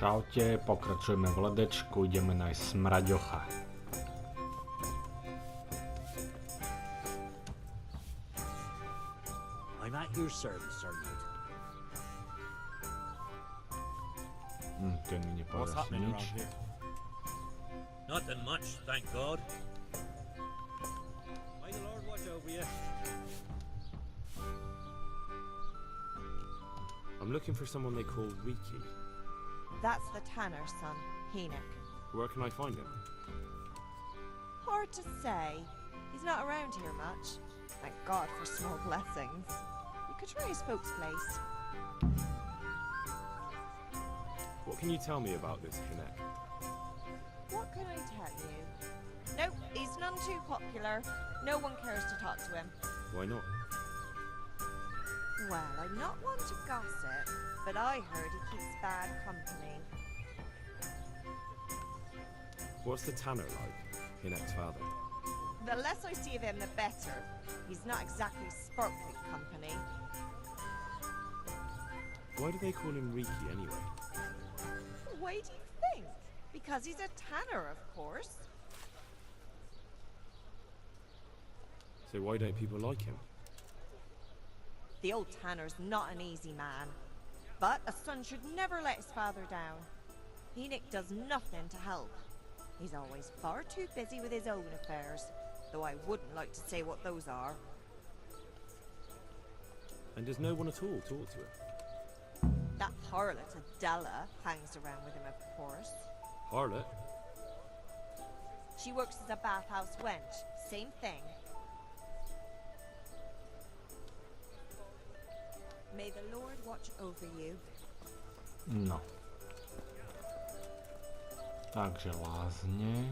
Čaute, pokračujeme v Ledečku, ideme nájsť smraďocha. I'm at your service, Sergeant. Ten mi What's nepovedal happening nič. around here? Nothing much, thank God. May the Lord watch over you. I'm looking for someone they call Riki. That's the tanner's son, Enoch. Where can I find him? Hard to say. He's not around here much. Thank God for small blessings. You could try his folks' place. What can you tell me about this Hinek? What can I tell you? Nope, he's none too popular. No one cares to talk to him. Why not? Well, I'm not one to gossip, but I heard he keeps bad company. What's the tanner like? Hinek's father. The less I see of him, the better. He's not exactly sparkling company. Why do they call him Riki anyway? Why do you think? Because he's a tanner, of course. So why don't people like him? The old tanner's not an easy man. But a son should never let his father down. Enoch does nothing to help. He's always far too busy with his own affairs, though I wouldn't like to say what those are. And does no one at all talk to him? That harlot Adela hangs around with him, of course. Harlot? She works as a bathhouse wench. Same thing. May the Lord watch over you. No. Takže lázne.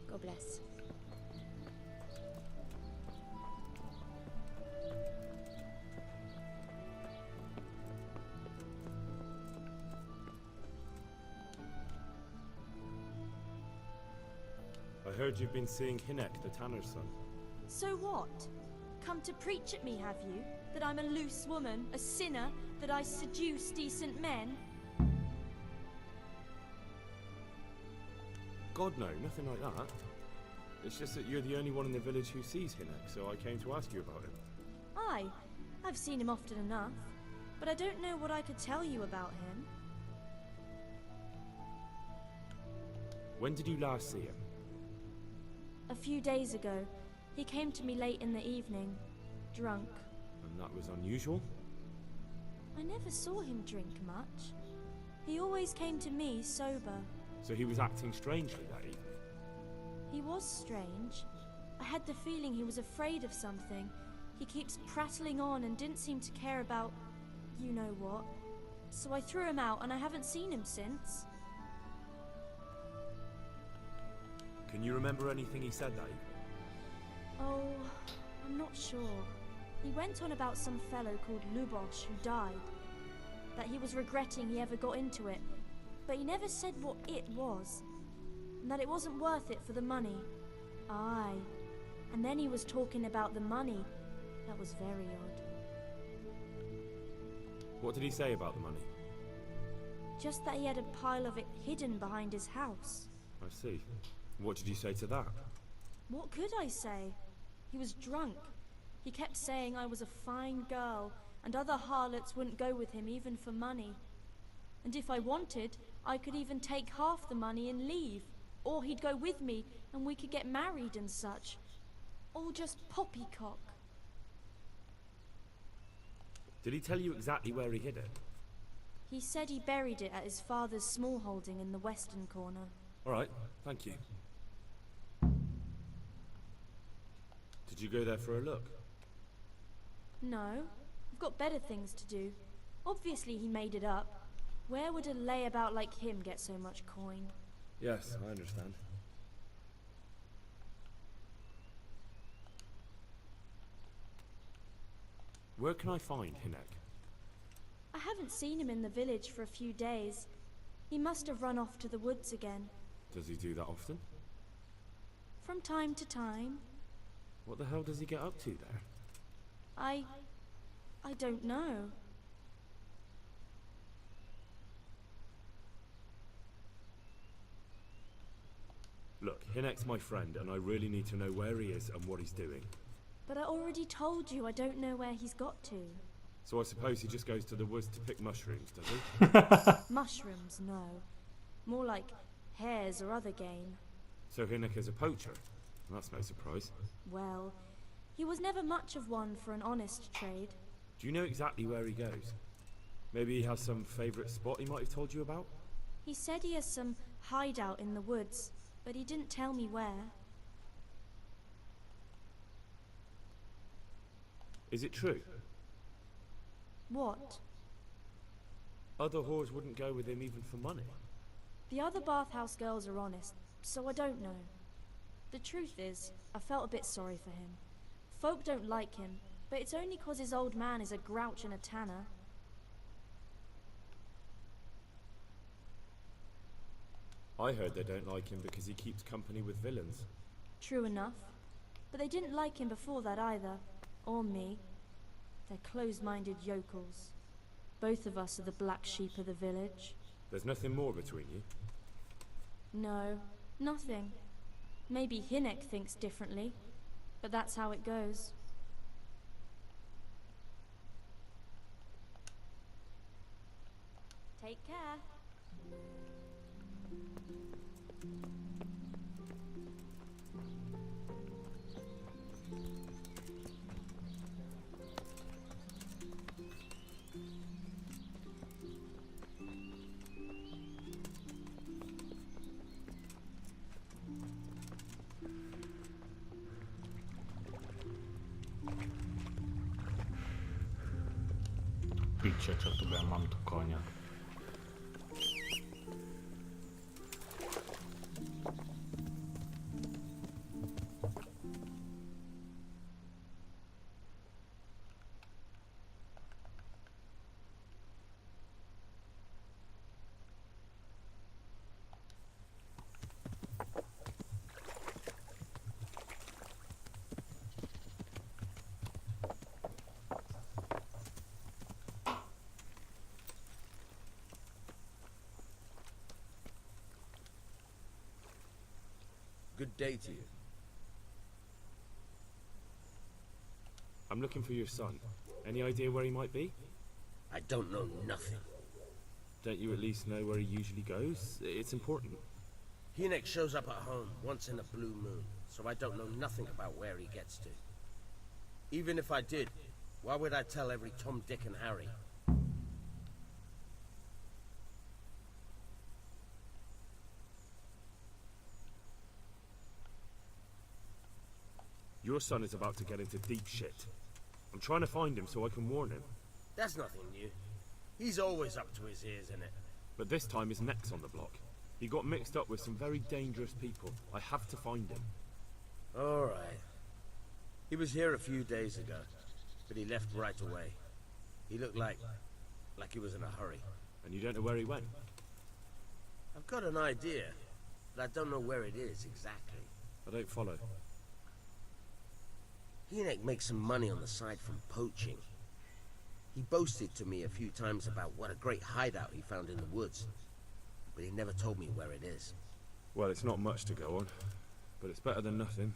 God bless. I heard you've been seeing Hinek, the tanner's son. So what? Come to preach at me, have you? That I'm a loose woman, a sinner, that I seduce decent men? God no, nothing like that. It's just that you're the only one in the village who sees Hinek, so I came to ask you about him. Aye, I've seen him often enough, but I don't know what I could tell you about him. When did you last see him? A few days ago, he came to me late in the evening, drunk. And that was unusual? I never saw him drink much. He always came to me sober. So he was acting strangely that evening? He was strange. I had the feeling he was afraid of something. He keeps prattling on and didn't seem to care about you know what. So I threw him out and I haven't seen him since. Can you remember anything he said that evening? Oh, I'm not sure. He went on about some fellow called Lubosh who died. That he was regretting he ever got into it. But he never said what it was. And that it wasn't worth it for the money. Aye. And then he was talking about the money. That was very odd. What did he say about the money? Just that he had a pile of it hidden behind his house. I see. What did you say to that? What could I say? He was drunk. He kept saying I was a fine girl, and other harlots wouldn't go with him even for money. And if I wanted, I could even take half the money and leave. Or he'd go with me, and we could get married and such. All just poppycock. Did he tell you exactly where he hid it? He said he buried it at his father's small holding in the western corner. All right, thank you. Did you go there for a look? No, I've got better things to do. Obviously he made it up. Where would a layabout like him get so much coin? Yes, I understand. Where can I find Hinek? I haven't seen him in the village for a few days. He must have run off to the woods again. Does he do that often? From time to time. What the hell does he get up to there? I don't know. Look, Hinek's my friend, and I really need to know where he is and what he's doing. But I already told you I don't know where he's got to. So I suppose he just goes to the woods to pick mushrooms, does he? Mushrooms, no. More like hares or other game. So Hinek is a poacher? That's no surprise. Well, he was never much of one for an honest trade. Do you know exactly where he goes? Maybe he has some favourite spot he might have told you about? He said he has some hideout in the woods, but he didn't tell me where. Is it true? What? Other whores wouldn't go with him even for money. The other bathhouse girls are honest, so I don't know. The truth is, I felt a bit sorry for him. Folk don't like him, but it's only 'cause his old man is a grouch and a tanner. I heard they don't like him because he keeps company with villains. True enough. But they didn't like him before that either. Or me. They're closed-minded yokels. Both of us are the black sheep of the village. There's nothing more between you? No, nothing. Maybe Hinek thinks differently, but that's how it goes. Take care. Picie, čo tu ja mám tu konia. Good day to you. I'm looking for your son. Any idea where he might be? I don't know nothing. Don't you at least know where he usually goes? It's important. Hinek shows up at home once in a blue moon, so I don't know nothing about where he gets to. Even if I did, why would I tell every Tom, Dick and Harry? Your son is about to get into deep shit. I'm trying to find him so I can warn him. That's nothing new. He's always up to his ears in it. But this time his neck's on the block. He got mixed up with some very dangerous people. I have to find him. All right. He was here a few days ago, but he left right away. He looked like he was in a hurry. And you don't know where he went? I've got an idea, but I don't know where it is exactly. I don't follow. Hinek makes some money on the side from poaching. He boasted to me a few times about what a great hideout he found in the woods, but he never told me where it is. Well, it's not much to go on, but it's better than nothing.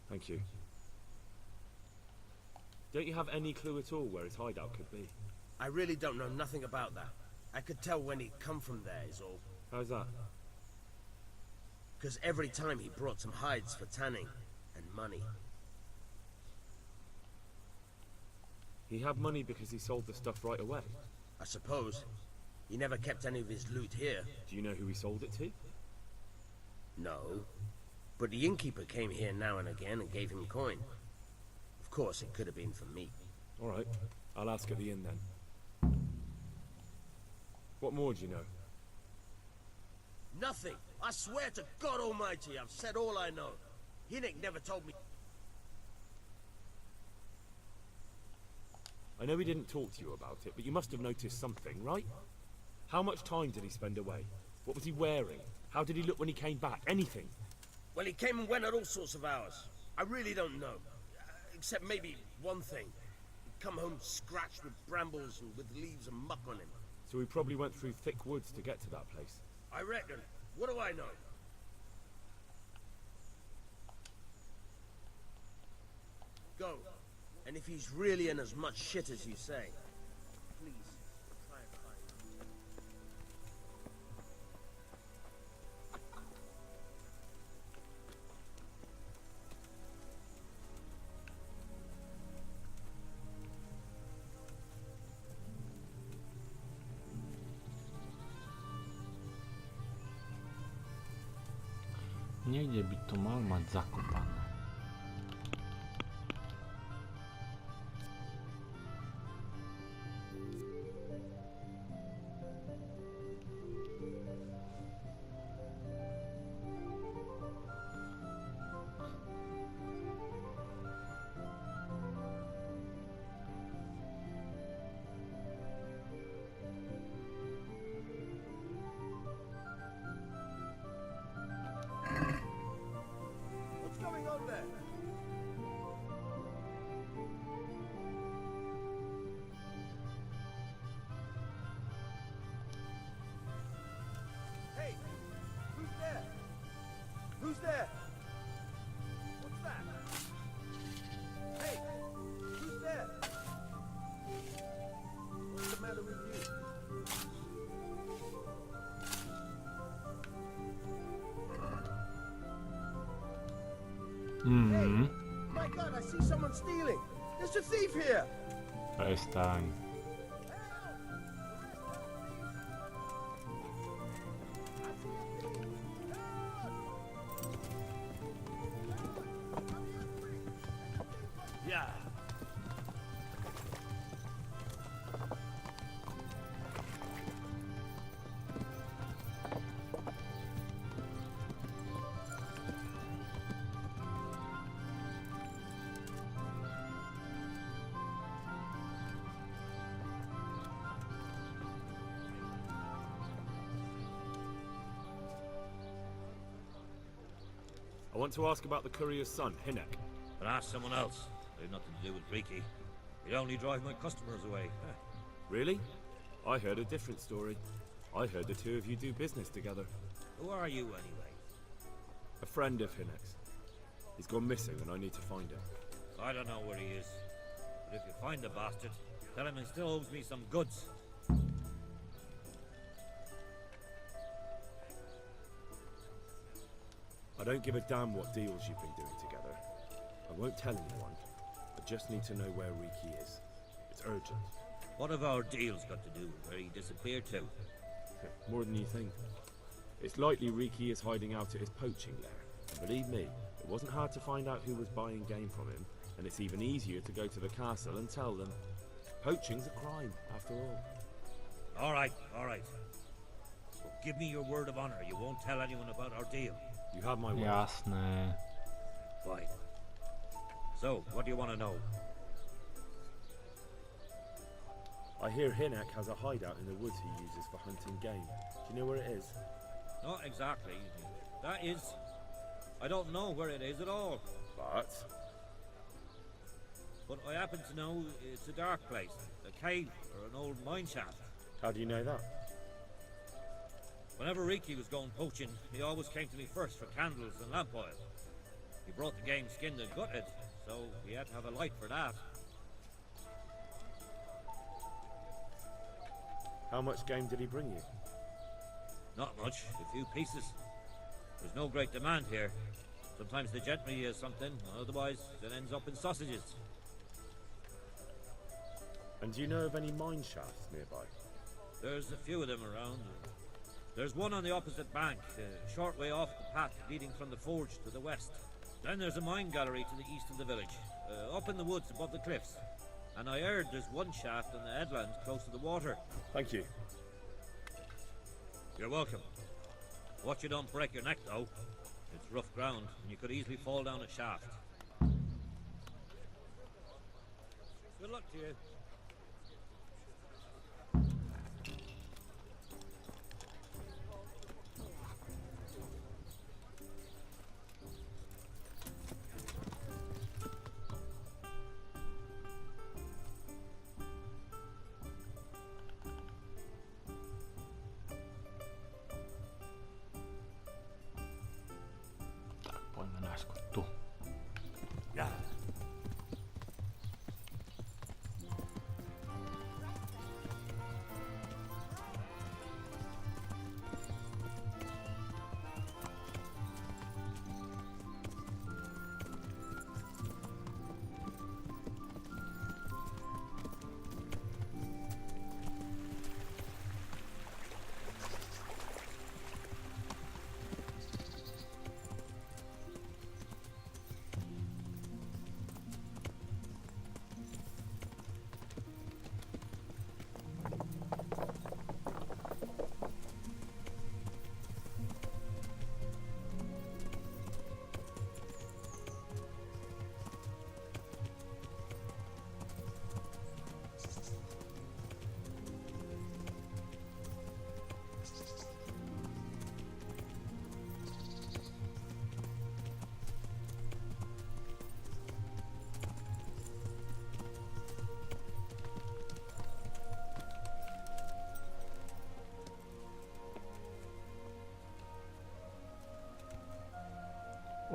Thank you. Don't you have any clue at all where his hideout could be? I really don't know nothing about that. I could tell when he'd come from there is all. How's that? Because every time he brought some hides for tanning and money. He had money because he sold the stuff right away. I suppose. He never kept any of his loot here. Do you know who he sold it to? No. But the innkeeper came here now and again and gave him coin. Of course, it could have been for me. All right. I'll ask at the inn then. What more do you know? Nothing. I swear to God Almighty, I've said all I know. Hinek never told me. I know he didn't talk to you about it, but you must have noticed something, right? How much time did he spend away? What was he wearing? How did he look when he came back? Anything? Well, he came and went at all sorts of hours. I really don't know. Except maybe one thing. He'd come home scratched with brambles and with leaves and muck on him. So he probably went through thick woods to get to that place. I reckon. What do I know? Go. And if he's really in as much shit as you say, please try and find him. Niekde by to mal mať zakopané. What's going on there? Hey! Who's there? Who's there? What's that? Hey! Who's there? What's the matter with you? Mhm. My God, I see someone stealing. There's a thief here. Prestaň. Yeah. I want to ask about the courier's son, Hinek. But ask someone else. They've nothing to do with Greeky. He'd only drive my customers away. Really? I heard a different story. I heard the two of you do business together. Who are you, anyway? A friend of Hinek's. He's gone missing and I need to find him. I don't know where he is. But if you find the bastard, tell him he still owes me some goods. I don't give a damn what deals you've been doing together. I won't tell anyone. I just need to know where Riki is. It's urgent. What have our deals got to do with where he disappeared to? More than you think. It's likely Riki is hiding out at his poaching lair. And believe me, it wasn't hard to find out who was buying game from him, and it's even easier to go to the castle and tell them. Poaching's a crime, after all. All right. But give me your word of honor you won't tell anyone about our deal. You have my word. Jasné. Fine. So, what do you want to know? I hear Hinek has a hideout in the woods he uses for hunting game. Do you know where it is? Not exactly. That is... I don't know where it is at all. But I happen to know it's a dark place. A cave or an old mine shaft. How do you know that? Whenever Riki was going poaching, he always came to me first for candles and lamp oil. He brought the game skinned and gutted, so he had to have a light for that. How much game did he bring you? Not much, a few pieces. There's no great demand here. Sometimes the gentry has something, otherwise it ends up in sausages. And do you know of any mine shafts nearby? There's a few of them around. There's one on the opposite bank, a short way off the path leading from the forge to the west. Then there's a mine gallery to the east of the village, up in the woods above the cliffs. And I heard there's one shaft on the headland close to the water. Thank you. You're welcome. Watch you don't break your neck, though. It's rough ground, and you could easily fall down a shaft. Good luck to you.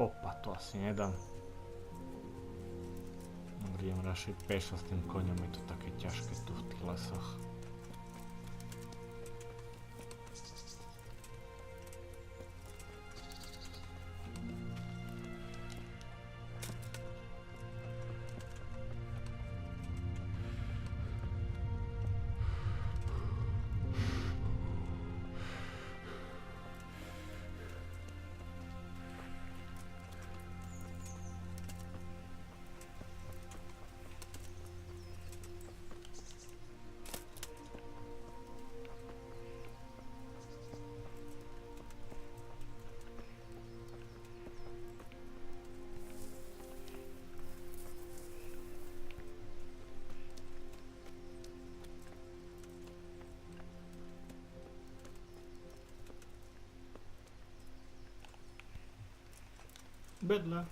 Opa, to asi nedám. Idem radšej pešo s tým koňom, je to také ťažké tu v tých lesoch. Bydle.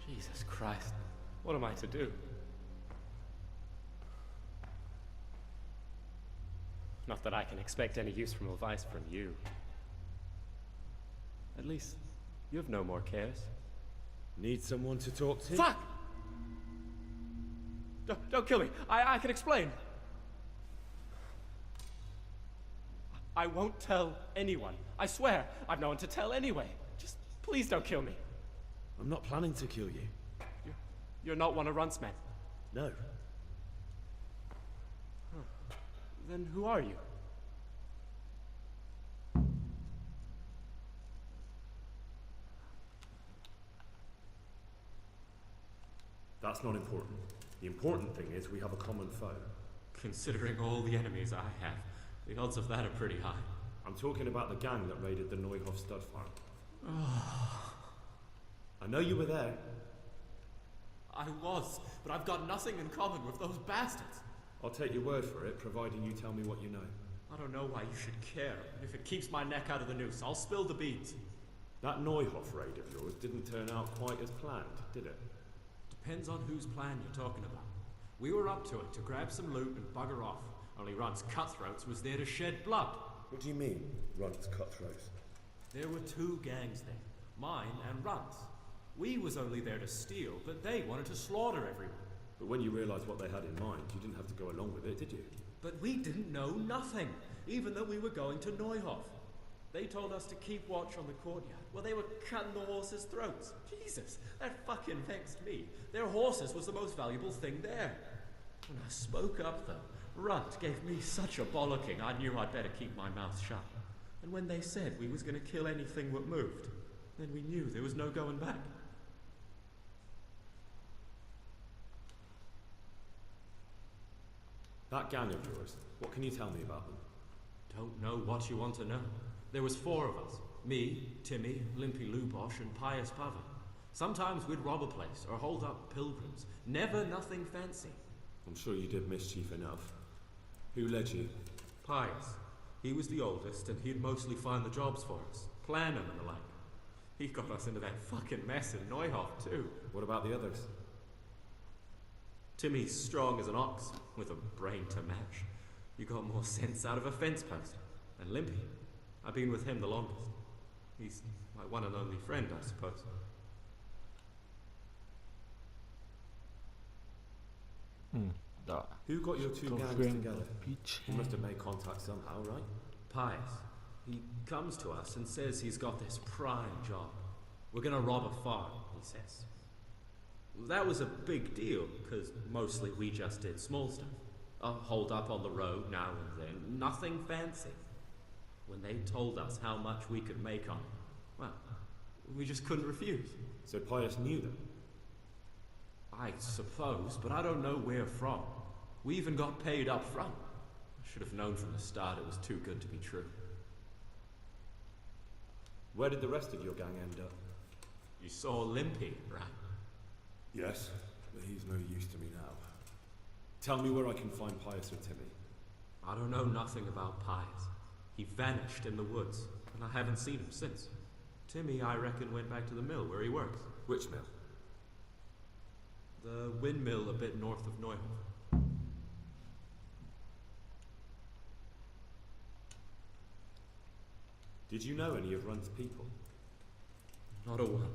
Jesus Christ, what am I to do? Not that I can expect any useful advice from you. At least, you have no more cares. Need someone to talk to? Fuck! Don't kill me. I can explain. I won't tell anyone. I swear. I've no one to tell anyway. Just please don't kill me. I'm not planning to kill you. You're not one of Runt's men. No. Then who are you? That's not important. The important thing is we have a common foe. Considering all the enemies I have, the odds of that are pretty high. I'm talking about the gang that raided the Neuhof stud farm. I know you were there. I was, but I've got nothing in common with those bastards. I'll take your word for it, providing you tell me what you know. I don't know why you should care. If it keeps my neck out of the noose, I'll spill the beans. That Neuhof raid of yours didn't turn out quite as planned, did it? Depends on whose plan you're talking about. We were up to it to grab some loot and bugger off. Only Runt's cutthroats was there to shed blood. What do you mean, Runt's cutthroats? There were two gangs there, mine and Runt's. We was only there to steal, but they wanted to slaughter everyone. But when you realised what they had in mind, you didn't have to go along with it, did you? But we didn't know nothing, even though we were going to Neuhof. They told us to keep watch on the courtyard. Well, they were cutting the horses' throats. Jesus, that fucking vexed me. Their horses was the most valuable thing there. When I spoke up, though, Runt gave me such a bollocking, I knew I'd better keep my mouth shut. And when they said we was going to kill anything that moved, then we knew there was no going back. That gang of yours, what can you tell me about them? Don't know what you want to know. There was four of us. Me, Timmy, Limpy Lubosh, and Pius Pava. Sometimes we'd rob a place or hold up pilgrims. Never nothing fancy. I'm sure you did mischief enough. Who led you? Pius. He was the oldest, and he'd mostly find the jobs for us. Plan them and the like. He got us into that fucking mess in Neuhof, too. What about the others? Timmy's strong as an ox, with a brain to match. You got more sense out of a fence post. And Limpy, I've been with him the longest. He's my one and only friend, I suppose. Da. Who got your two gangs Stosujem together? do piče. You must have made contact somehow, right? Pius, he comes to us and says he's got this prime job. We're gonna rob a farm, he says. That was a big deal, because mostly we just did small stuff. Hold up on the road now and then, nothing fancy. When they told us how much we could make on it, well, we just couldn't refuse. So Pius knew them? I suppose, but I don't know where from. We even got paid up front. I should have known from the start it was too good to be true. Where did the rest of your gang end up? You saw Limpy, right? Yes. But he's no use to me now. Tell me where I can find Pius or Timmy. I don't know nothing about Pius. He vanished in the woods, and I haven't seen him since. Timmy, I reckon, went back to the mill where he works. Which mill? The windmill a bit north of Neuhof. Did you know any of Run's people? Not a one.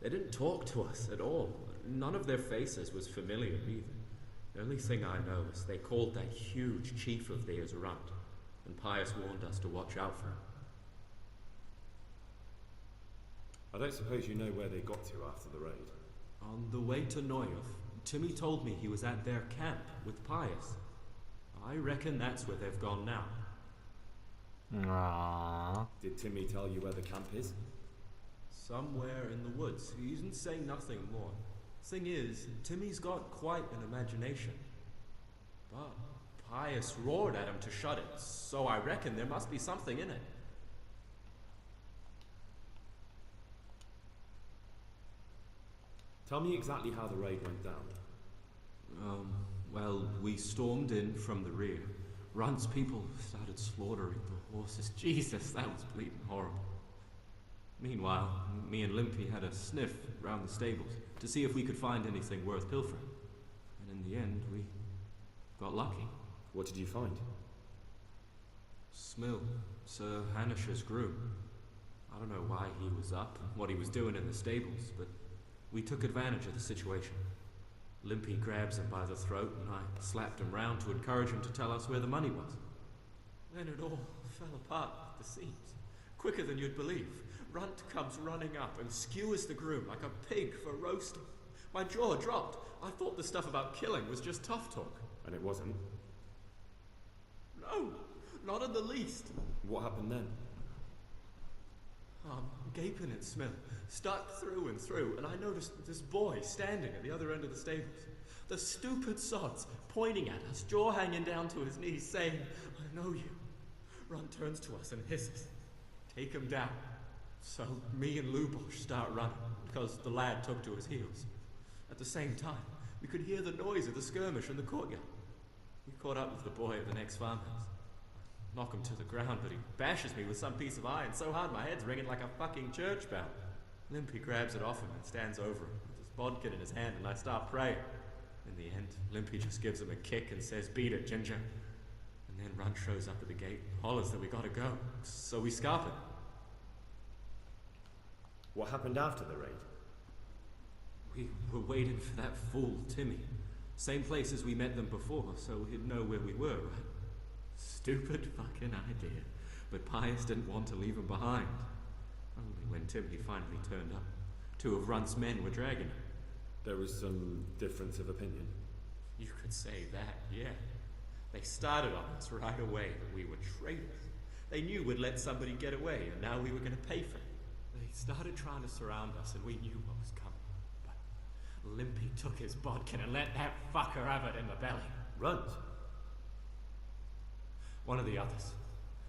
They didn't talk to us at all. None of their faces was familiar either. The only thing I know is they called that huge chief of theirs Runt, and Pius warned us to watch out for him. I don't suppose you know where they got to after the raid. On the way to Neuhof, Timmy told me he was at their camp with Pius. I reckon that's where they've gone now. Aww. Did Timmy tell you where the camp is? Somewhere in the woods. He didn't say nothing more. Thing is, Timmy's got quite an imagination. But Pius roared at him to shut it, so I reckon there must be something in it. Tell me exactly how the raid went down. Well, we stormed in from the rear. Runt's people started slaughtering the horses. Jesus, that was bleeding horrible. Meanwhile, me and Limpy had a sniff round the stables to see if we could find anything worth pilfering. And in the end, we got lucky. What did you find? Smill, Sir Hanish's groom. I don't know why he was up and what he was doing in the stables, but we took advantage of the situation. Limpy grabs him by the throat and I slapped him round to encourage him to tell us where the money was. Then it all fell apart at the seams. Quicker than you'd believe. Runt comes running up and skewers the groom like a pig for roasting. My jaw dropped. I thought the stuff about killing was just tough talk. And it wasn't? No, not in the least. What happened then? I'm gaping at Smill, stuck through and through, and I noticed this boy standing at the other end of the stables. The stupid sods pointing at us, jaw hanging down to his knees, saying, "I know you." Runt turns to us and hisses, "Take him down." So me and Lubosh start running, because the lad took to his heels. At the same time, we could hear the noise of the skirmish in the courtyard. We caught up with the boy at the next farmhouse. Knock him to the ground, but he bashes me with some piece of iron so hard my head's ringing like a fucking church bell. Limpy grabs it off him and stands over him with his bodkin in his hand, and I start praying. In the end, Limpy just gives him a kick and says, "Beat it, Ginger." And then Runt shows up at the gate and hollers that we gotta go, so we scarp it. What happened after the raid? We were waiting for that fool, Timmy. Same place as we met them before, so he'd know where we were, right? Stupid fucking idea. But Pius didn't want to leave him behind. Only when Timmy finally turned up, two of Runt's men were dragging him. There was some difference of opinion. You could say that, yeah. They started on us right away that we were traitors. They knew we'd let somebody get away, and now we were going to pay for it. They started trying to surround us, and we knew what was coming. But Limpy took his bodkin and let that fucker have it in the belly. Runt? One of the others.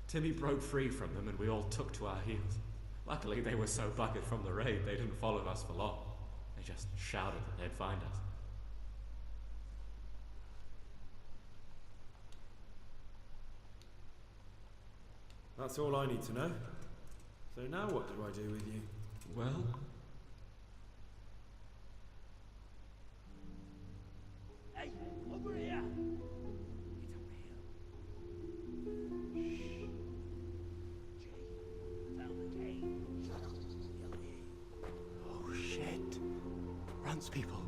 Timmy broke free from them and we all took to our heels. Luckily, they were so bucketed from the raid, they didn't follow us for long. They just shouted that they'd find us. That's all I need to know. So now what do I do with you? Well, Hey, over here! Oh shit. Runt's people.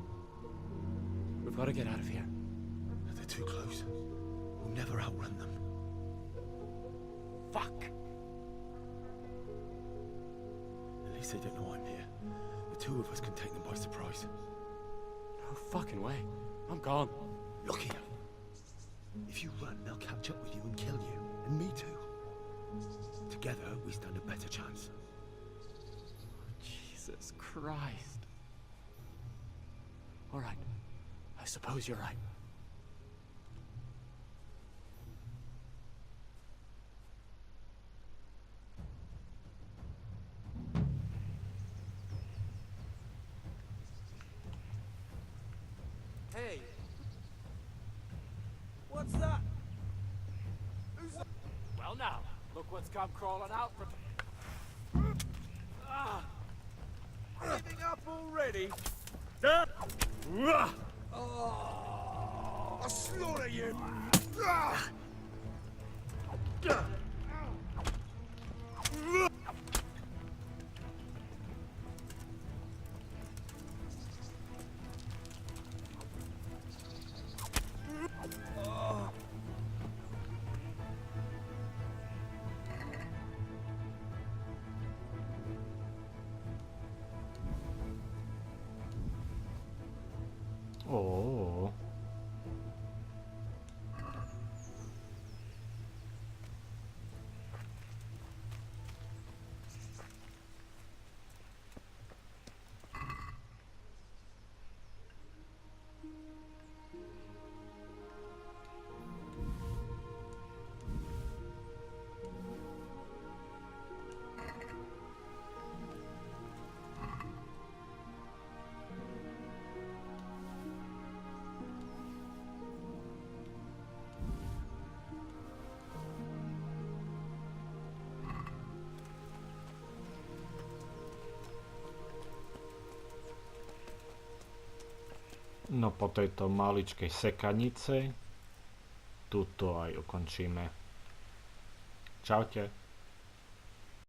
We've got to get out of here. They're too close. We'll never outrun them. Fuck. At least they don't know I'm here. The two of us can take them by surprise. No fucking way. I'm gone. Look here. If you run, they'll catch up with you and kill you. And me too. Together, we stand a better chance. Jesus Christ. All right. I suppose you're right. What's that? Well now, look what's come crawling out from... Giving up already? I'll slaughter you! O. No po tejto maličkej sekanice tuto aj ukončíme. Čaute.